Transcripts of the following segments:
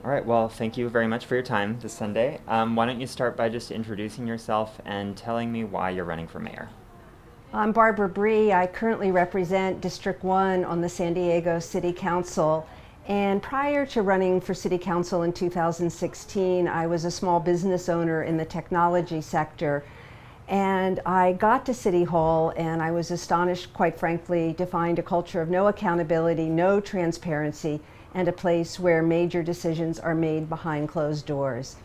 All right, well, thank you very much for your time this Sunday. Why don't you start by just introducing yourself and telling me why you're running for mayor? I'm Barbara Bry. I currently represent District 1 on the San Diego City Council. And prior to running for City Council in 2016, I was a small business owner in the technology sector. And I got to City Hall and I was astonished, quite frankly, to find a culture of no accountability, no transparency, and a place where major decisions are made behind closed doors.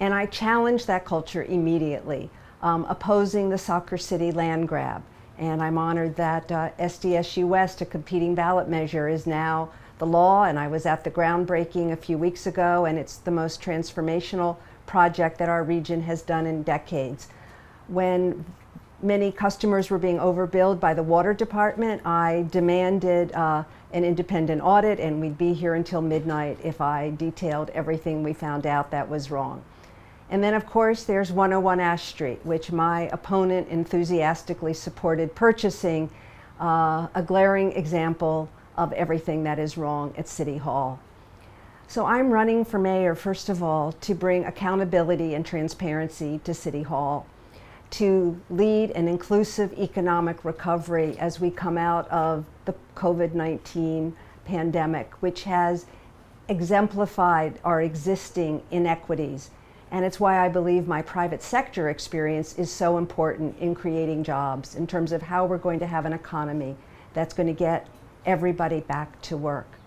And I challenged that culture immediately, opposing the Soccer City land grab. And I'm honored that SDSU West, a competing ballot measure, is now the law. And I was at the groundbreaking a few weeks ago, and it's the most transformational project that our region has done in decades. When many customers were being overbilled by the water department, I demanded an independent audit, and we'd be here until midnight if I detailed everything we found out that was wrong. And then, of course, there's 101 Ash Street, which my opponent enthusiastically supported purchasing, a glaring example of everything that is wrong at City Hall. So I'm running for mayor, first of all, to bring accountability and transparency to City Hall, to lead an inclusive economic recovery as we come out of the COVID-19 pandemic, which has exemplified our existing inequities. And it's why I believe my private sector experience is so important in creating jobs in terms of how we're going to have an economy that's going to get everybody back to work.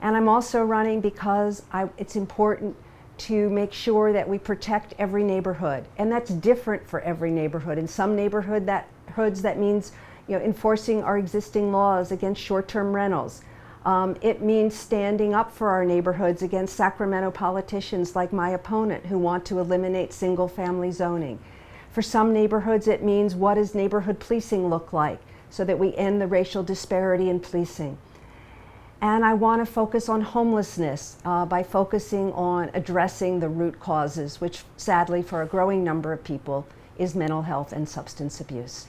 And I'm also running because it's important to make sure that we protect every neighborhood. And that's different for every neighborhood. In some neighborhoods that means enforcing our existing laws against short-term rentals. It means standing up for our neighborhoods against Sacramento politicians like my opponent who want to eliminate single-family zoning. For some neighborhoods, it means what does neighborhood policing look like so that we end the racial disparity in policing. And I want to focus on homelessness by focusing on addressing the root causes, which sadly for a growing number of people is mental health and substance abuse.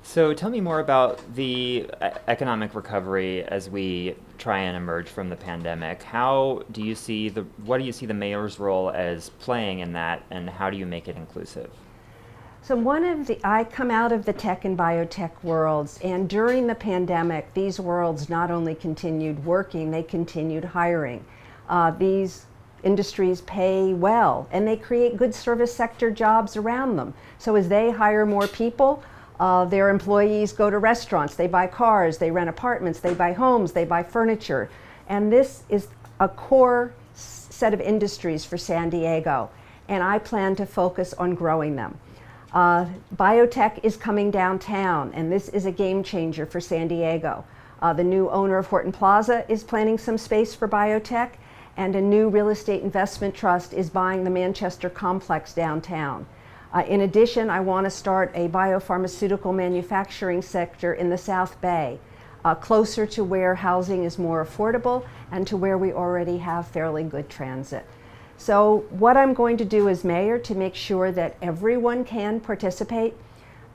So tell me more about the economic recovery as we try and emerge from the pandemic. What do you see the mayor's role as playing in that, and how do you make it inclusive? So I come out of the tech and biotech worlds, and during the pandemic, these worlds not only continued working, they continued hiring. These industries pay well, and they create good service sector jobs around them. So as they hire more people, their employees go to restaurants, they buy cars, they rent apartments, they buy homes, they buy furniture. And this is a core set of industries for San Diego, and I plan to focus on growing them. Biotech is coming downtown, and this is a game changer for San Diego. The new owner of Horton Plaza is planning some space for biotech, and a new real estate investment trust is buying the Manchester complex downtown. In addition, I want to start a biopharmaceutical manufacturing sector in the South Bay, closer to where housing is more affordable and to where we already have fairly good transit. So what I'm going to do as mayor to make sure that everyone can participate,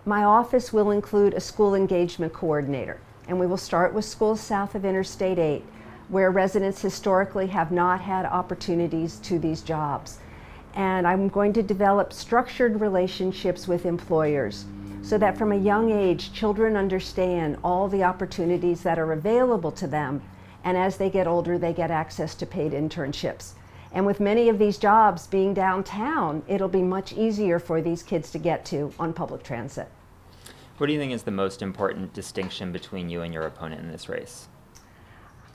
my office will include a school engagement coordinator, and we will start with schools south of Interstate 8, where residents historically have not had opportunities to these jobs. And I'm going to develop structured relationships with employers so that from a young age, children understand all the opportunities that are available to them, and as they get older, they get access to paid internships. And with many of these jobs being downtown, it'll be much easier for these kids to get to on public transit. What do you think is the most important distinction between you and your opponent in this race?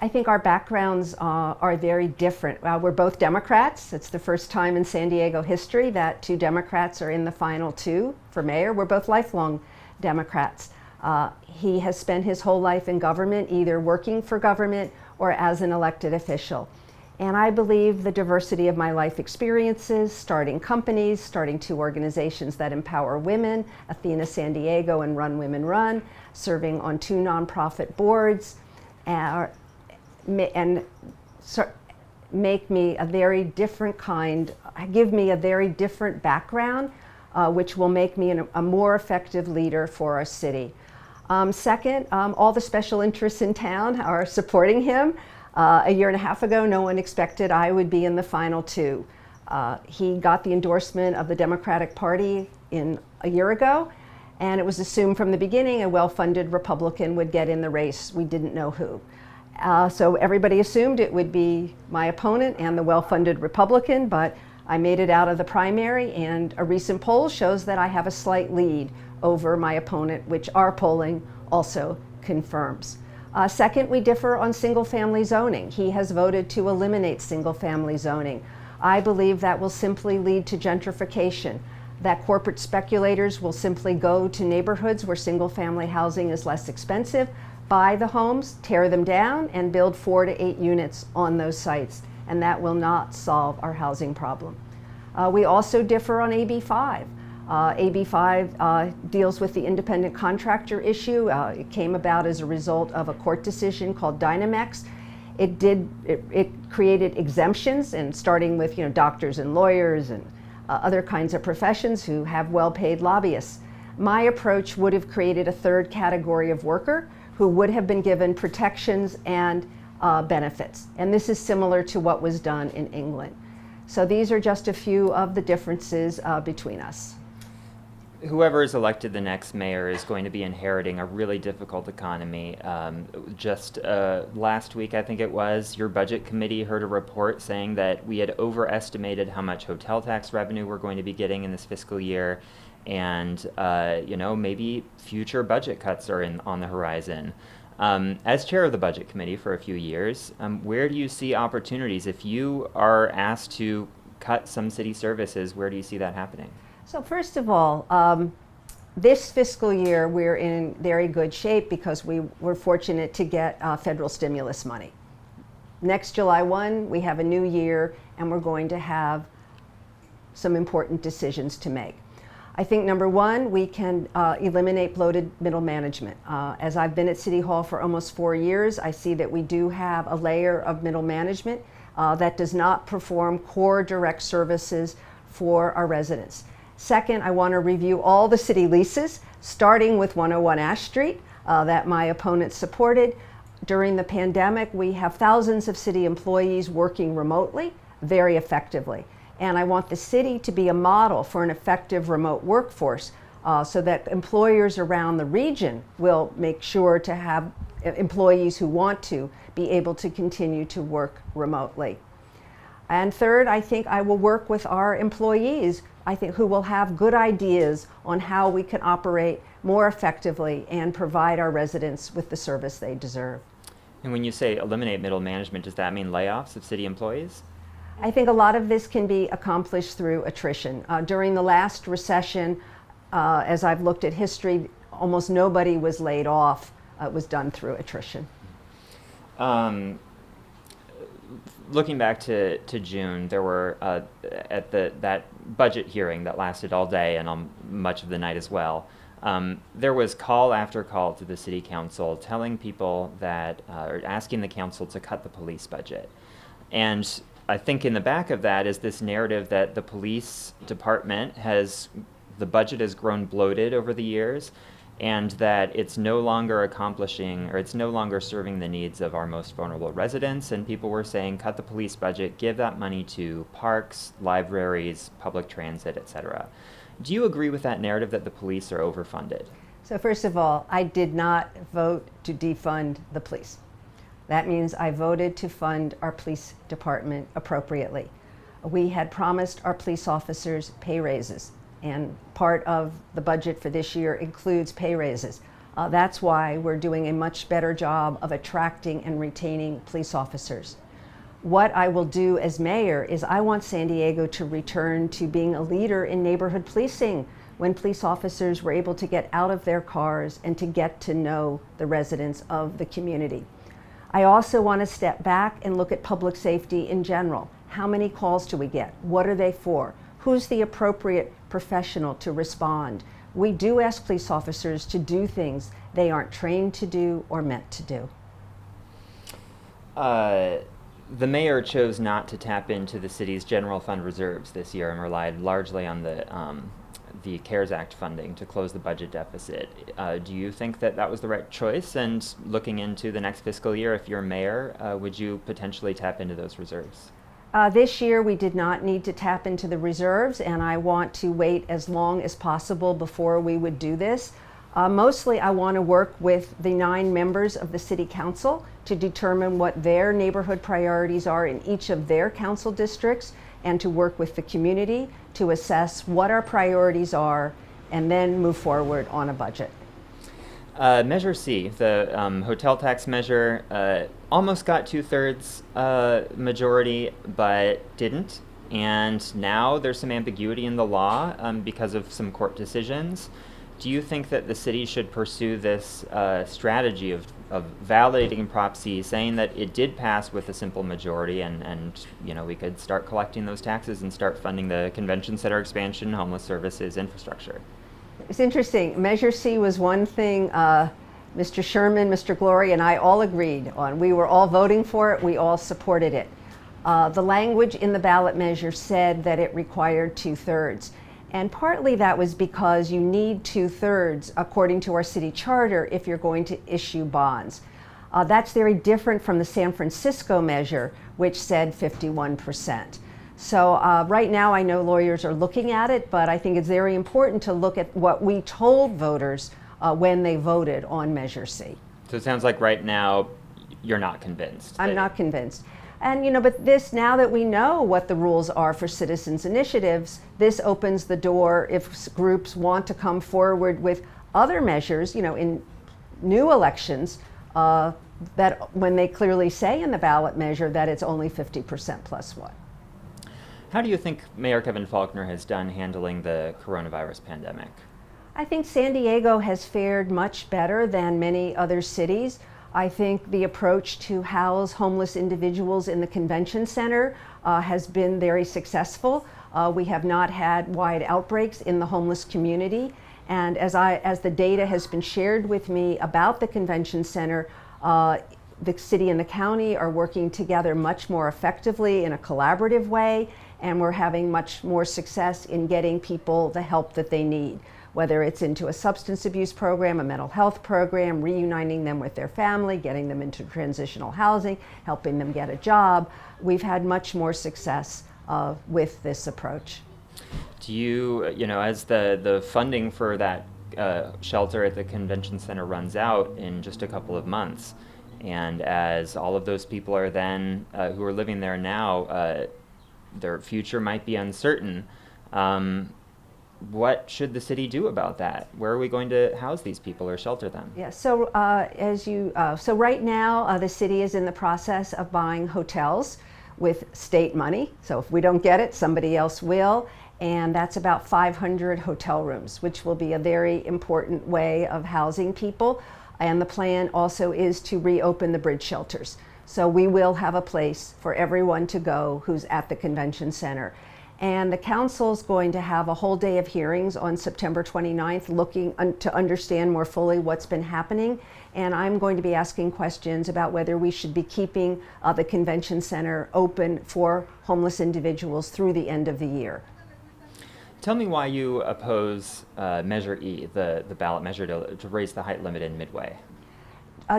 I think our backgrounds are very different. We're both Democrats. It's the first time in San Diego history that two Democrats are in the final two for mayor. We're both lifelong Democrats. He has spent his whole life in government, either working for government or as an elected official. And I believe the diversity of my life experiences, starting companies, starting two organizations that empower women, Athena San Diego and Run Women Run, serving on two nonprofit boards, make me a very different give me a very different background, which will make me a more effective leader for our city. Second, all the special interests in town are supporting him. A year and a half ago, no one expected I would be in the final two. He got the endorsement of the Democratic Party a year ago, and it was assumed from the beginning a well-funded Republican would get in the race. We didn't know who. So everybody assumed it would be my opponent and the well-funded Republican, but I made it out of the primary, and a recent poll shows that I have a slight lead over my opponent, which our polling also confirms. Second, we differ on single-family zoning. He has voted to eliminate single-family zoning. I believe that will simply lead to gentrification, that corporate speculators will simply go to neighborhoods where single-family housing is less expensive, buy the homes, tear them down, and build 4 to 8 units on those sites, and that will not solve our housing problem. We also differ on AB 5. AB 5 deals with the independent contractor issue. It came about as a result of a court decision called Dynamex. It created exemptions, and starting with doctors and lawyers and other kinds of professions who have well-paid lobbyists. My approach would have created a third category of worker who would have been given protections and benefits. And this is similar to what was done in England. So these are just a few of the differences between us. Whoever is elected the next mayor is going to be inheriting a really difficult economy. Just last week, I think it was, your budget committee heard a report saying that we had overestimated how much hotel tax revenue we're going to be getting in this fiscal year, and maybe future budget cuts are on the horizon. As chair of the budget committee for a few years, where do you see opportunities? If you are asked to cut some city services, where do you see that happening? So first of all, this fiscal year we're in very good shape because we were fortunate to get federal stimulus money. Next July 1, we have a new year, and we're going to have some important decisions to make. I think number one, we can eliminate bloated middle management. As I've been at City Hall for almost 4 years, I see that we do have a layer of middle management that does not perform core direct services for our residents. Second, I want to review all the city leases, starting with 101 Ash Street that my opponent supported. During the pandemic, we have thousands of city employees working remotely very effectively. And I want the city to be a model for an effective remote workforce so that employers around the region will make sure to have employees who want to be able to continue to work remotely. And third, I think I will work with our employees, who will have good ideas on how we can operate more effectively and provide our residents with the service they deserve. And when you say eliminate middle management, does that mean layoffs of city employees? I think a lot of this can be accomplished through attrition. During the last recession, as I've looked at history, almost nobody was laid off. It was done through attrition. Looking back to June, there were at that budget hearing that lasted all day and on much of the night as well. There was call after call to the city council telling people that, or asking the council to cut the police budget. And I think in the back of that is this narrative that the police department the budget has grown bloated over the years, and that it's no longer accomplishing, or it's no longer serving the needs of our most vulnerable residents. And people were saying, cut the police budget, give that money to parks, libraries, public transit, etc. Do you agree with that narrative that the police are overfunded? So first of all, I did not vote to defund the police. That means I voted to fund our police department appropriately. We had promised our police officers pay raises, and part of the budget for this year includes pay raises. That's why we're doing a much better job of attracting and retaining police officers. What I will do as mayor is I want San Diego to return to being a leader in neighborhood policing, when police officers were able to get out of their cars and to get to know the residents of the community. I also want to step back and look at public safety in general. How many calls do we get? What are they for? Who's the appropriate professional to respond? We do ask police officers to do things they aren't trained to do or meant to do. The mayor chose not to tap into the city's general fund reserves this year and relied largely on the the CARES Act funding to close the budget deficit. Do you think that that was the right choice? And looking into the next fiscal year, if you're mayor, would you potentially tap into those reserves? This year we did not need to tap into the reserves, and I want to wait as long as possible before we would do this. Mostly I want to work with the 9 members of the City Council to determine what their neighborhood priorities are in each of their council districts, and to work with the community to assess what our priorities are and then move forward on a budget. Measure C, the hotel tax measure, almost got 2/3 majority, but didn't. And now there's some ambiguity in the law because of some court decisions. Do you think that the city should pursue this strategy of validating Prop C, saying that it did pass with a simple majority, and we could start collecting those taxes and start funding the convention center expansion, homeless services, infrastructure? It's interesting. Measure C was one thing Mr. Sherman, Mr. Glory, and I all agreed on. We were all voting for it. We all supported it. The language in the ballot measure said that it required 2/3. And partly that was because you need 2/3 according to our city charter if you're going to issue bonds. That's very different from the San Francisco measure, which said 51%. So right now I know lawyers are looking at it, but I think it's very important to look at what we told voters when they voted on Measure C. So it sounds like right now you're not convinced. I'm not convinced. And but this, now that we know what the rules are for citizens initiatives, this opens the door if groups want to come forward with other measures, in new elections, that when they clearly say in the ballot measure that it's only 50% plus one. How do you think Mayor Kevin Faulconer has done handling the coronavirus pandemic? I think San Diego has fared much better than many other cities. I think the approach to house homeless individuals in the convention center has been very successful. We have not had wide outbreaks in the homeless community. And as the data has been shared with me about the convention center, the city and the county are working together much more effectively in a collaborative way, and we're having much more success in getting people the help that they need, whether it's into a substance abuse program, a mental health program, reuniting them with their family, getting them into transitional housing, helping them get a job. We've had much more success with this approach. Do you, as the funding for that shelter at the convention center runs out in just a couple of months, and as all of those people are then, who are living there now, their future might be uncertain, what should the city do about that? Where are we going to house these people or shelter them? Yeah, so so right now the city is in the process of buying hotels with state money. So if we don't get it, somebody else will. And that's about 500 hotel rooms, which will be a very important way of housing people. And the plan also is to reopen the bridge shelters. So we will have a place for everyone to go who's at the convention center. And the council's going to have a whole day of hearings on September 29th, looking to understand more fully what's been happening. And I'm going to be asking questions about whether we should be keeping the convention center open for homeless individuals through the end of the year. Tell me why you oppose Measure E, the ballot measure to raise the height limit in Midway.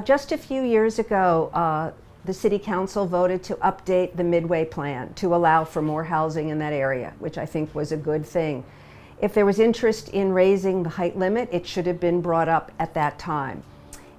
Just a few years ago, the City Council voted to update the Midway plan to allow for more housing in that area, which I think was a good thing. If there was interest in raising the height limit, it should have been brought up at that time.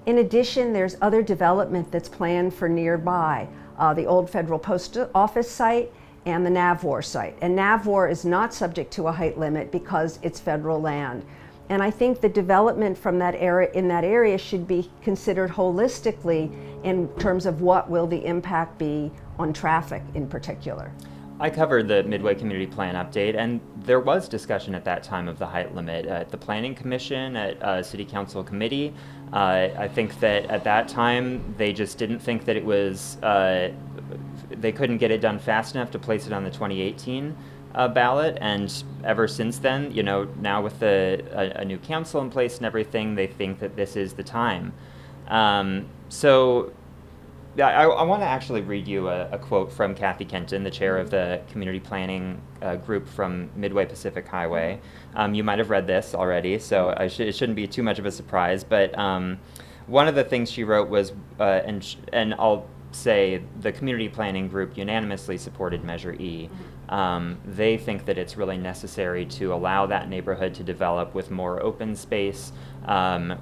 In addition, there's other development that's planned for nearby, the old Federal Post Office site and the Navwar site. And Navwar is not subject to a height limit because it's federal land. And I think the development from that area, in that area, should be considered holistically in terms of what will the impact be on traffic in particular. I covered the Midway Community Plan update, and there was discussion at that time of the height limit at the Planning Commission, at City Council Committee. I think that at that time they just didn't think that it was, they couldn't get it done fast enough to place it on the 2018 ballot, and ever since then, now with a new council in place and everything, they think that this is the time. So Yeah, I want to actually read you a quote from Kathy Kenton, the chair of the community planning group from Midway Pacific Highway. You might have read this already, so it shouldn't be too much of a surprise. But one of the things she wrote was, and I'll say the community planning group unanimously supported Measure E. They think that it's really necessary to allow that neighborhood to develop with more open space,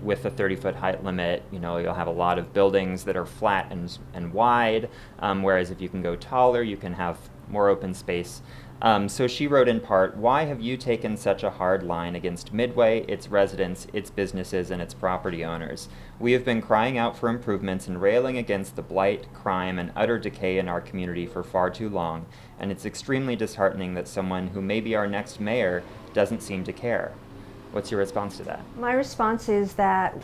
with a 30-foot height limit. You'll have a lot of buildings that are flat and wide, whereas if you can go taller, you can have more open space. So she wrote in part, "Why have you taken such a hard line against Midway, its residents, its businesses, and its property owners? We have been crying out for improvements and railing against the blight, crime, and utter decay in our community for far too long, and it's extremely disheartening that someone who may be our next mayor doesn't seem to care." What's your response to that? My response is that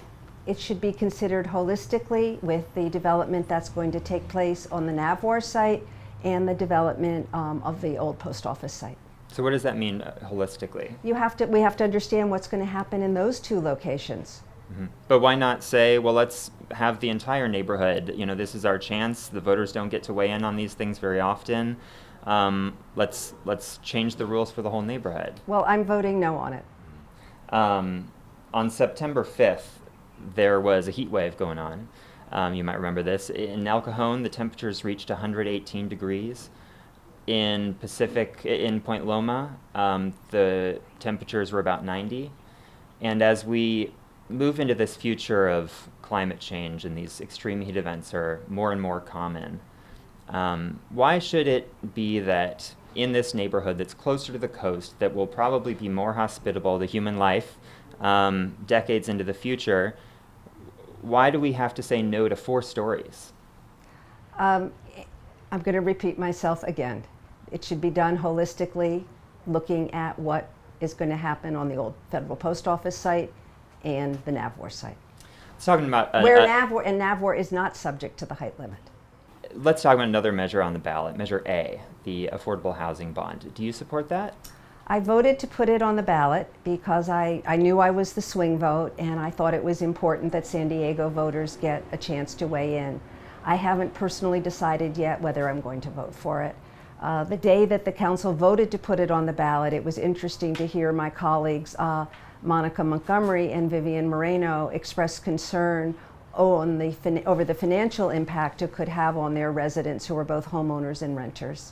it should be considered holistically with the development that's going to take place on the Navwar site and the development of the old post office site. So what does that mean holistically? We have to understand what's going to happen in those two locations. Mm-hmm. But why not say, well, let's have the entire neighborhood, this is our chance, the voters don't get to weigh in on these things very often, let's change the rules for the whole neighborhood. Well, I'm voting no on it. On September 5th, there was a heat wave going on. You might remember this. In El Cajon, the temperatures reached 118 degrees. In Point Loma, the temperatures were about 90. And as we move into this future of climate change and these extreme heat events are more and more common, why should it be that in this neighborhood that's closer to the coast, that will probably be more hospitable to human life decades into the future, why do we have to say no to 4 stories? I'm going to repeat myself again. It should be done holistically, looking at what is going to happen on the old Federal Post Office site and the Navwar site. Let's talk about Navwar is not subject to the height limit. Let's talk about another measure on the ballot, Measure A, the affordable housing bond. Do you support that? I voted to put it on the ballot because I knew I was the swing vote, and I thought it was important that San Diego voters get a chance to weigh in. I haven't personally decided yet whether I'm going to vote for it. The day that the council voted to put it on the ballot, it was interesting to hear my colleagues, Monica Montgomery and Vivian Moreno, express concern over the financial impact it could have on their residents who are both homeowners and renters.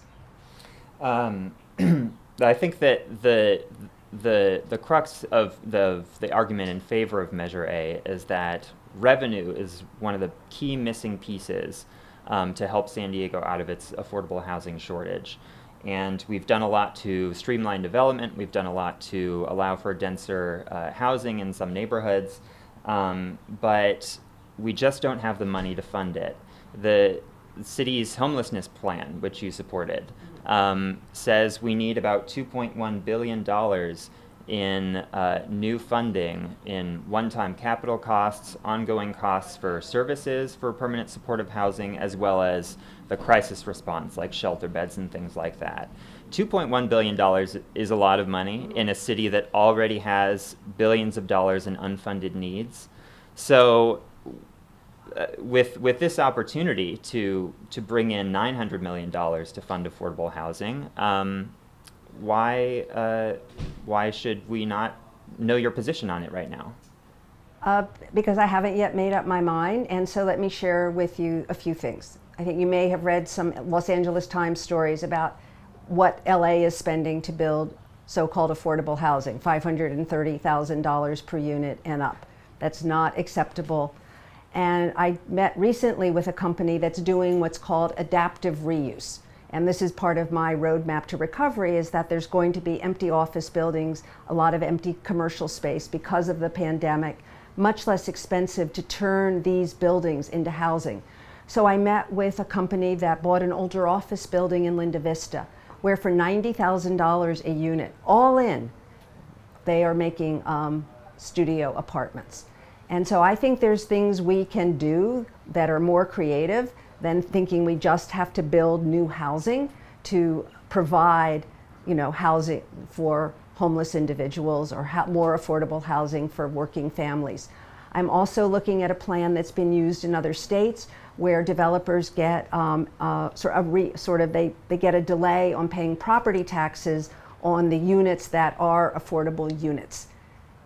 I think that the crux of the argument in favor of Measure A is that revenue is one of the key missing pieces to help San Diego out of its affordable housing shortage. And we've done a lot to streamline development. We've done a lot to allow for denser housing in some neighborhoods, but we just don't have the money to fund it. The city's homelessness plan, which you supported, says we need about $2.1 billion in new funding in one-time capital costs, ongoing costs for services for permanent supportive housing, as well as the crisis response like shelter beds and things like that. $2.1 billion is a lot of money in a city that already has billions of dollars in unfunded needs. So with this opportunity to bring in $900 million to fund affordable housing, why should we not know your position on it right now? Because I haven't yet made up my mind, and so let me share with you a few things. I think you may have read some Los Angeles Times stories about what LA is spending to build so-called affordable housing, $530,000 per unit and up. That's not acceptable. And I met recently with a company that's doing what's called adaptive reuse. And this is part of my roadmap to recovery, is that there's going to be empty office buildings, a lot of empty commercial space because of the pandemic, much less expensive to turn these buildings into housing. So I met with a company that bought an older office building in Linda Vista, where for $90,000 a unit, all in, they are making studio apartments. And so I think there's things we can do that are more creative than thinking we just have to build new housing to provide, housing for homeless individuals or more affordable housing for working families. I'm also looking at a plan that's been used in other states where developers get they get a delay on paying property taxes on the units that are affordable units.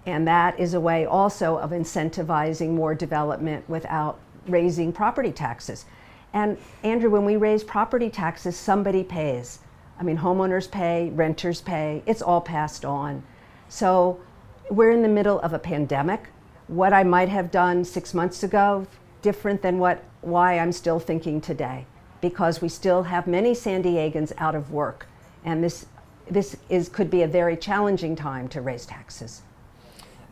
And that is a way also of incentivizing more development without raising property taxes. And Andrew, when we raise property taxes, somebody pays. I mean, homeowners pay, renters pay, it's all passed on. So we're in the middle of a pandemic. What I might have done 6 months ago, different than why I'm still thinking today, because we still have many San Diegans out of work. And this could be a very challenging time to raise taxes.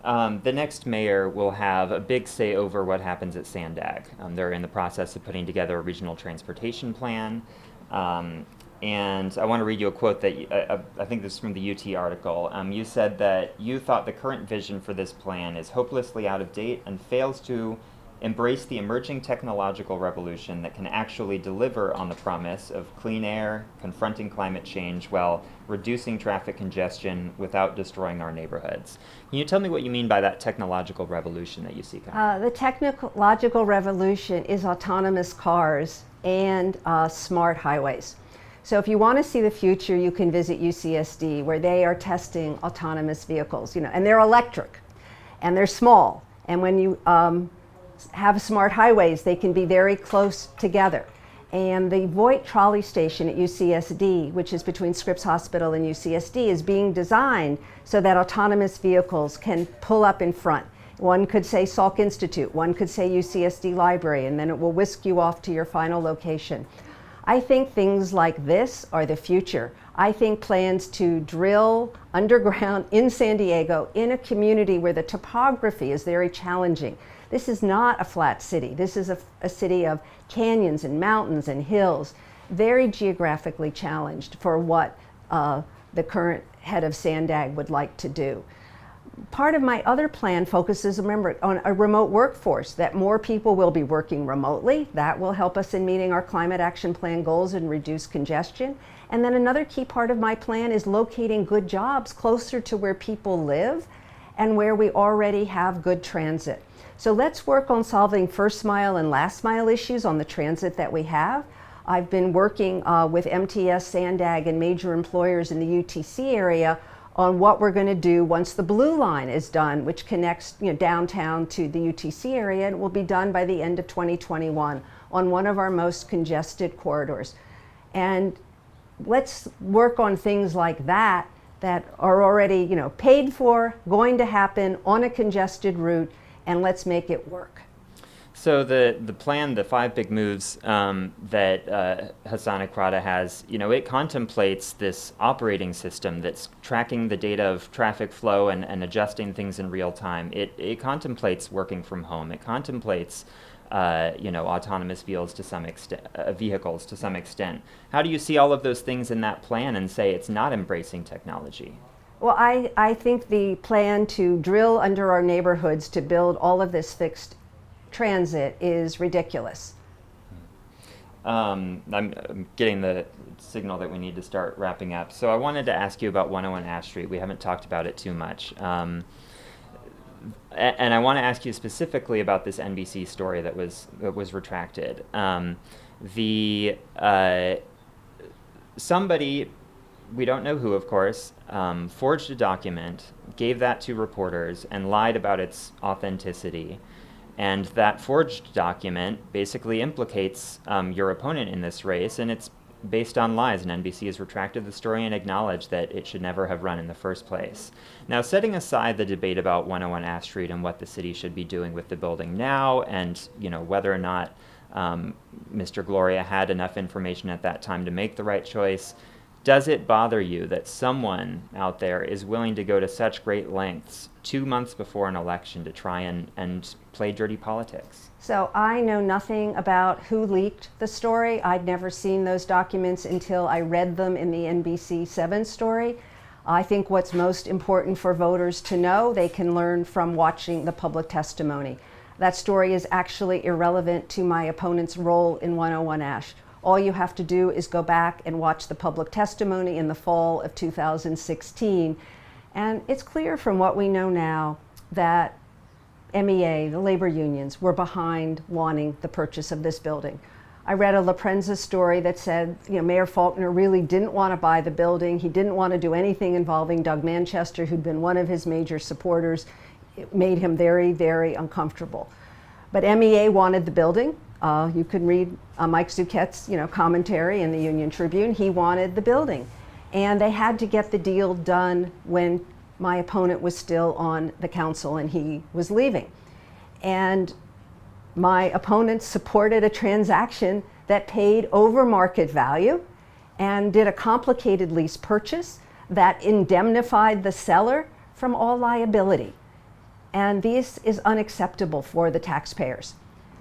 The next mayor will have a big say over what happens at Sandag. They're in the process of putting together a regional transportation plan. And I want to read you a quote that I think this is from the UT article. You said that you thought the current vision for this plan is hopelessly out of date and fails to embrace the emerging technological revolution that can actually deliver on the promise of clean air, confronting climate change while reducing traffic congestion without destroying our neighborhoods. Can you tell me what you mean by that technological revolution that you see coming? The technological revolution is autonomous cars and smart highways. So if you want to see the future, you can visit UCSD, where they are testing autonomous vehicles, and they're electric and they're small. And when you have smart highways, they can be very close together. And the Voight trolley station at UCSD, which is between Scripps Hospital and UCSD, is being designed so that autonomous vehicles can pull up in front. One could say Salk Institute, one could say UCSD Library, and then it will whisk you off to your final location. I think things like this are the future. I think plans to drill underground in San Diego in a community where the topography is very challenging. This is not a flat city. This is a city of canyons and mountains and hills, very geographically challenged for what the current head of Sandag would like to do. Part of my other plan focuses, remember, on a remote workforce, that more people will be working remotely. That will help us in meeting our climate action plan goals and reduce congestion. And then another key part of my plan is locating good jobs closer to where people live and where we already have good transit. So let's work on solving first mile and last mile issues on the transit that we have. I've been working with MTS, Sandag, and major employers in the UTC area on what we're going to do once the Blue Line is done, which connects downtown to the UTC area, and it will be done by the end of 2021 on one of our most congested corridors. And let's work on things like that are already paid for, going to happen on a congested route, and let's make it work. So the plan, the 5 big moves that Hassan Ekrada has, it contemplates this operating system that's tracking the data of traffic flow and adjusting things in real time. It contemplates working from home. It contemplates autonomous vehicles to some extent. How do you see all of those things in that plan and say it's not embracing technology? Well, I think the plan to drill under our neighborhoods to build all of this fixed transit is ridiculous. I'm getting the signal that we need to start wrapping up. So I wanted to ask you about 101 Ash Street. We haven't talked about it too much. And I want to ask you specifically about this NBC story that was retracted. Somebody, we don't know who, of course, forged a document, gave that to reporters, and lied about its authenticity. And that forged document basically implicates your opponent in this race, and it's based on lies, and NBC has retracted the story and acknowledged that it should never have run in the first place. Now, setting aside the debate about 101 Ash Street and what the city should be doing with the building now, and whether or not Mr. Gloria had enough information at that time to make the right choice, does it bother you that someone out there is willing to go to such great lengths 2 months before an election to try and play dirty politics? So I know nothing about who leaked the story. I'd never seen those documents until I read them in the NBC7 story. I think what's most important for voters to know, they can learn from watching the public testimony. That story is actually irrelevant to my opponent's role in 101 Ash. All you have to do is go back and watch the public testimony in the fall of 2016. And it's clear from what we know now that MEA, the labor unions, were behind wanting the purchase of this building. I read a La Prensa story that said, Mayor Faulkner really didn't want to buy the building. He didn't want to do anything involving Doug Manchester, who'd been one of his major supporters. It made him very, very uncomfortable. But MEA wanted the building. You can read Mike Zucchette's commentary in the Union Tribune. He wanted the building. And they had to get the deal done when my opponent was still on the council and he was leaving. And my opponent supported a transaction that paid over market value and did a complicated lease purchase that indemnified the seller from all liability. And this is unacceptable for the taxpayers.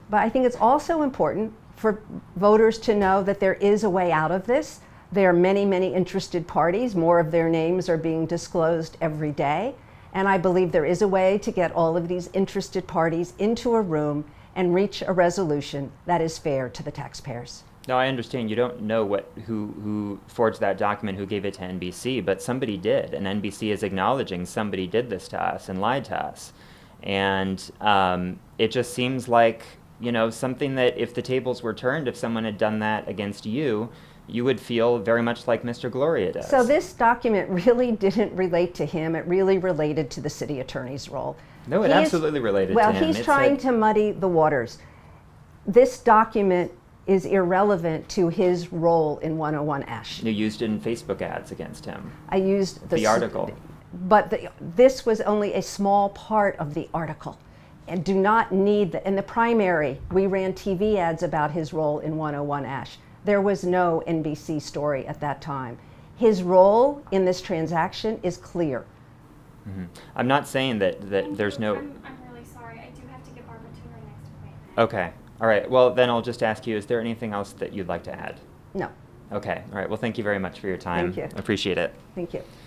But I think it's also important for voters to know that there is a way out of this. There are many, many interested parties. More of their names are being disclosed every day. And I believe there is a way to get all of these interested parties into a room and reach a resolution that is fair to the taxpayers. No, I understand you don't know who forged that document, who gave it to NBC, but somebody did, and NBC is acknowledging somebody did this to us and lied to us. And it just seems like, something that if the tables were turned, if someone had done that against you, you would feel very much like Mr. Gloria does. So this document really didn't relate to him. It really related to the city attorney's role. No, it absolutely related to him. Well, he's trying to muddy the waters. This document is irrelevant to his role in 101 Ash. You used it in Facebook ads against him. I used the article. But this was only a small part of the article. And do not need in the primary, we ran TV ads about his role in 101 Ash. There was no NBC story at that time. His role in this transaction is clear. Mm-hmm. I'm not saying that there's no... I'm really sorry. I do have to get Barbara to her next appointment. Okay. All right. Well, then I'll just ask you, is there anything else that you'd like to add? No. Okay. All right. Well, thank you very much for your time. Thank you. Appreciate it. Thank you.